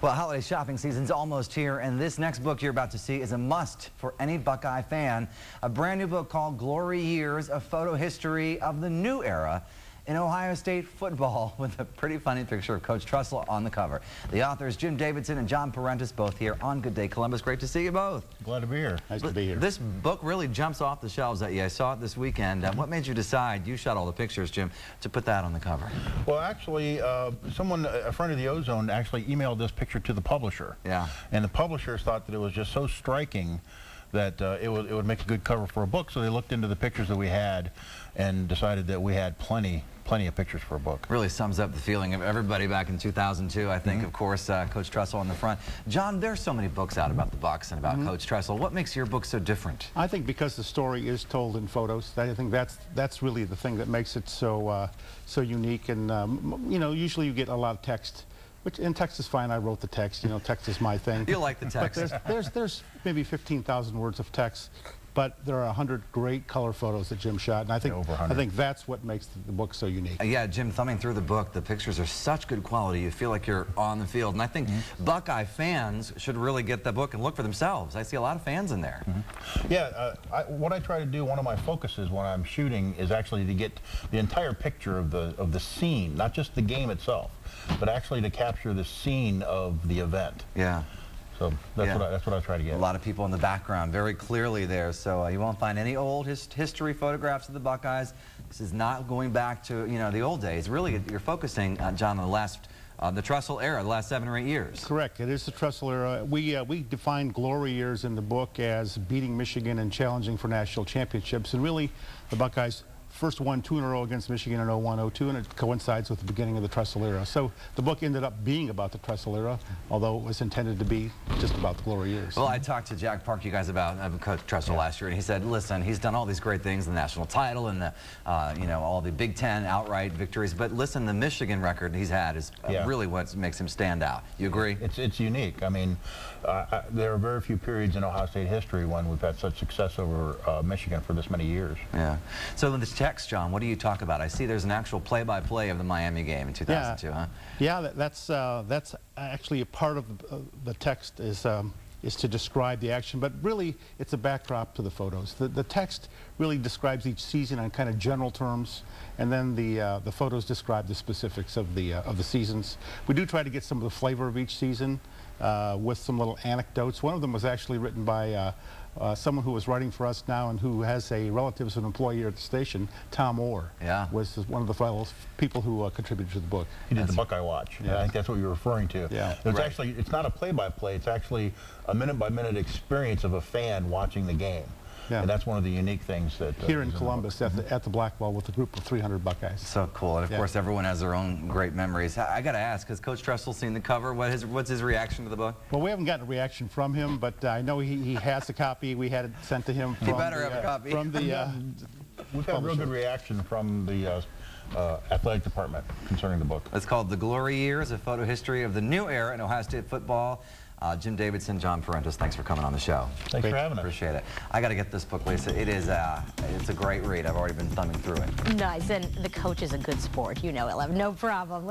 Well, holiday shopping season's almost here, and this next book you're about to see is a must for any Buckeye fan. A brand new book called Glory Years, a photo history of the new era in Ohio State football, with a pretty funny picture of Coach Tressel on the cover. The authors, Jim Davidson and John Porentas, both here on Good Day Columbus. Great to see you both. Glad to be here. Nice to be here. This book really jumps off the shelves at you. I saw it this weekend. What made you decide, you shot all the pictures, Jim, to put that on the cover? Well, actually, a friend of TheOzone actually emailed this picture to the publisher. Yeah. And the publishers thought that it was just so striking that it would make a good cover for a book, so they looked into the pictures that we had and decided that we had plenty of pictures for a book. Really sums up the feeling of everybody back in 2002, I think. Of course, Coach Tressel on the front. John, there's so many books out about the Bucs and about Coach Tressel. What makes your book so different? I think because the story is told in photos. I think that's really the thing that makes it so so unique. And you know, usually you get a lot of text. Which, and text is fine. I wrote the text. You know, text is my thing. You like the text. But there's maybe 15,000 words of text, but there are 100 great color photos that Jim shot, and I think that's what makes the book so unique. Yeah, Jim, thumbing through the book, the pictures are such good quality. You feel like you're on the field, and I think Buckeye fans should really get the book and look for themselves. I see a lot of fans in there. Yeah, what I try to do, one of my focuses when I'm shooting, is actually to get the entire picture of the scene, not just the game itself, but actually to capture the scene of the event. Yeah. So that's what I try to get. A lot of people in the background, very clearly there. So you won't find any old history photographs of the Buckeyes. This is not going back to, you know, the old days. Really, you're focusing, John, on the Tressel era, the last 7 or 8 years. Correct. It is the Tressel era. We define glory years in the book as beating Michigan and challenging for national championships. And really, the Buckeyes first won 2 in a row against Michigan in 01-02, and it coincides with the beginning of the Tressel era. So the book ended up being about the Tressel era, although it was intended to be just about the glory years. Well, I talked to Jack Park, you guys, about Coach Tressel last year, and he said, listen, he's done all these great things, the national title and the, you know, all the Big Ten outright victories, but listen, the Michigan record he's had is really what makes him stand out. You agree? It's unique. I mean, there are very few periods in Ohio State history when we've had such success over Michigan for this many years. Yeah. So in this text, John, what do you talk about? I see there's an actual play-by-play of the Miami game in 2002, huh? Yeah, that's actually a part of the text is to describe the action, but really it's a backdrop to the photos. The text really describes each season in kind of general terms, and then the photos describe the specifics of the seasons. We do try to get some of the flavor of each season with some little anecdotes. One of them was actually written by someone who was writing for us now and who has a relative as an employee here at the station. Tom Orr was one of the people who contributed to the book. He did the Buckeye Watch. Yeah. I think that's what you're referring to. Yeah. Actually, it's not a play-by-play. It's actually a minute-by-minute experience of a fan watching the game. Yeah. And that's one of the unique things that here in Columbus at the Blackwell with a group of 300 Buckeyes. So cool, and of course everyone has their own great memories. I got to ask, has Coach Tressel seen the cover? What's his reaction to the book? Well, we haven't gotten a reaction from him, but I know he has a copy. We had it sent to him. He better have a copy. From the we've had a real good reaction from the athletic department concerning the book. It's called The Glory Years, a photo history of the new era in Ohio State football. Jim Davidson, John Porentas, thanks for coming on the show. Thanks for having us. Appreciate it. I got to get this book, Lisa. It's a great read. I've already been thumbing through it. Nice, and the coach is a good sport. You know it, no problem.